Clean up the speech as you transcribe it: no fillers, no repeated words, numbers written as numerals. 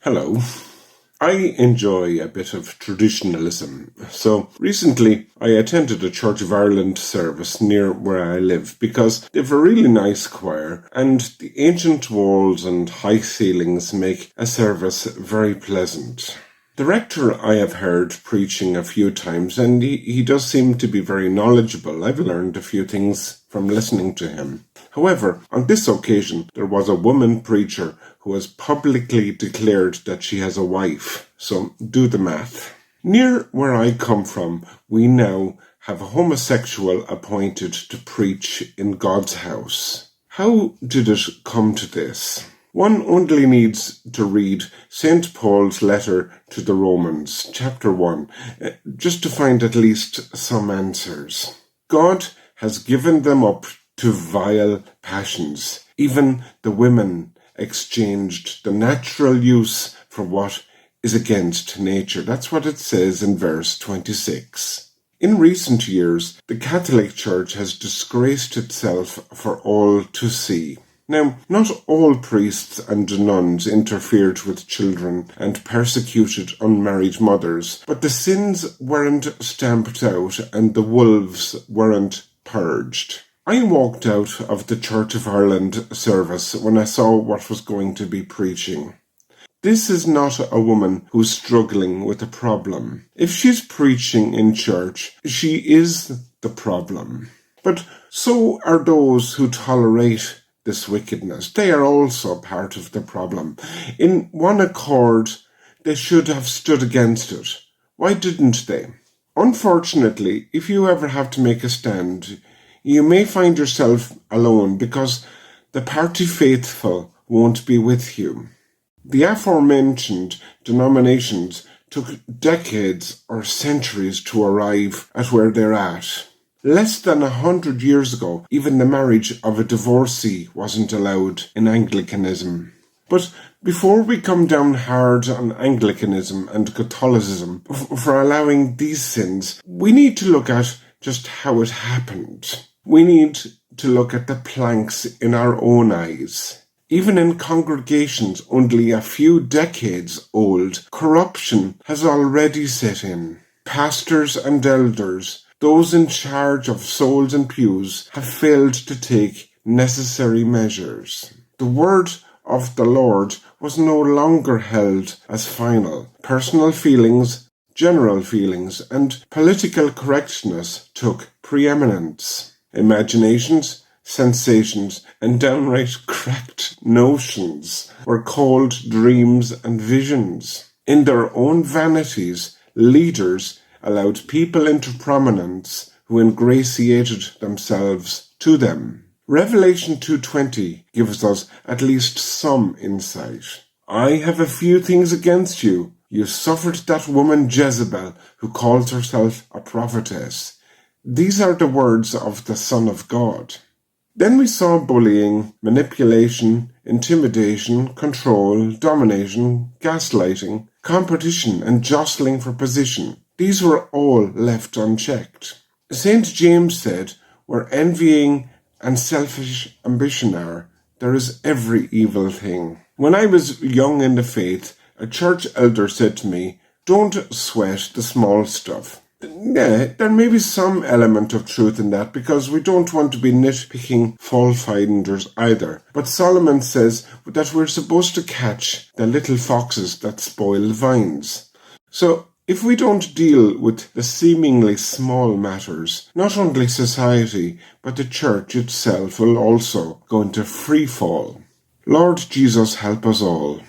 Hello. I enjoy a bit of traditionalism. So recently I attended a Church of Ireland service near where I live because they have a really nice choir and the ancient walls and high ceilings make a service very pleasant. The rector I have heard preaching a few times and he does seem to be very knowledgeable. I've learned a few things from listening to him. However, on this occasion, there was a woman preacher who has publicly declared that she has a wife. So do the math. Near where I come from, we now have a homosexual appointed to preach in God's house. How did it come to this? One only needs to read St. Paul's letter to the Romans, chapter 1, just to find at least some answers. God has given them up to vile passions. Even the women exchanged the natural use for what is against nature. That's what it says in verse 26. In recent years, the Catholic Church has disgraced itself for all to see. Now, not all priests and nuns interfered with children and persecuted unmarried mothers, but the sins weren't stamped out and the wolves weren't purged. I walked out of the Church of Ireland service when I saw what was going to be preaching. This is not a woman who's struggling with a problem. If she's preaching in church, she is the problem. But so are those who tolerate this wickedness. They are also part of the problem. In one accord, they should have stood against it. Why didn't they? Unfortunately, if you ever have to make a stand, you may find yourself alone because the party faithful won't be with you. The aforementioned denominations took decades or centuries to arrive at where they're at. Less than 100 years ago, even the marriage of a divorcee wasn't allowed in Anglicanism. But before we come down hard on Anglicanism and Catholicism for allowing these sins, we need to look at just how it happened. We need to look at the planks in our own eyes. Even in congregations only a few decades old, corruption has already set in. Pastors and elders, those in charge of souls and pews, have failed to take necessary measures. The word of the Lord was no longer held as final. Personal feelings, general feelings, and political correctness took preeminence. Imaginations, sensations, and downright cracked notions were called dreams and visions. In their own vanities, leaders allowed people into prominence who ingratiated themselves to them. Revelation 2:20 gives us at least some insight. I have a few things against you. You suffered that woman Jezebel, who calls herself a prophetess. These are the words of the Son of God. Then we saw bullying, manipulation, intimidation, control, domination, gaslighting, competition, and jostling for position. These were all left unchecked. St. James said, where envying and selfish ambition are, there is every evil thing. When I was young in the faith, a church elder said to me, don't sweat the small stuff. Yeah, there may be some element of truth in that because we don't want to be nitpicking fault-finders either. But Solomon says that we're supposed to catch the little foxes that spoil the vines. So if we don't deal with the seemingly small matters, not only society but the church itself will also go into free fall. Lord Jesus, help us all.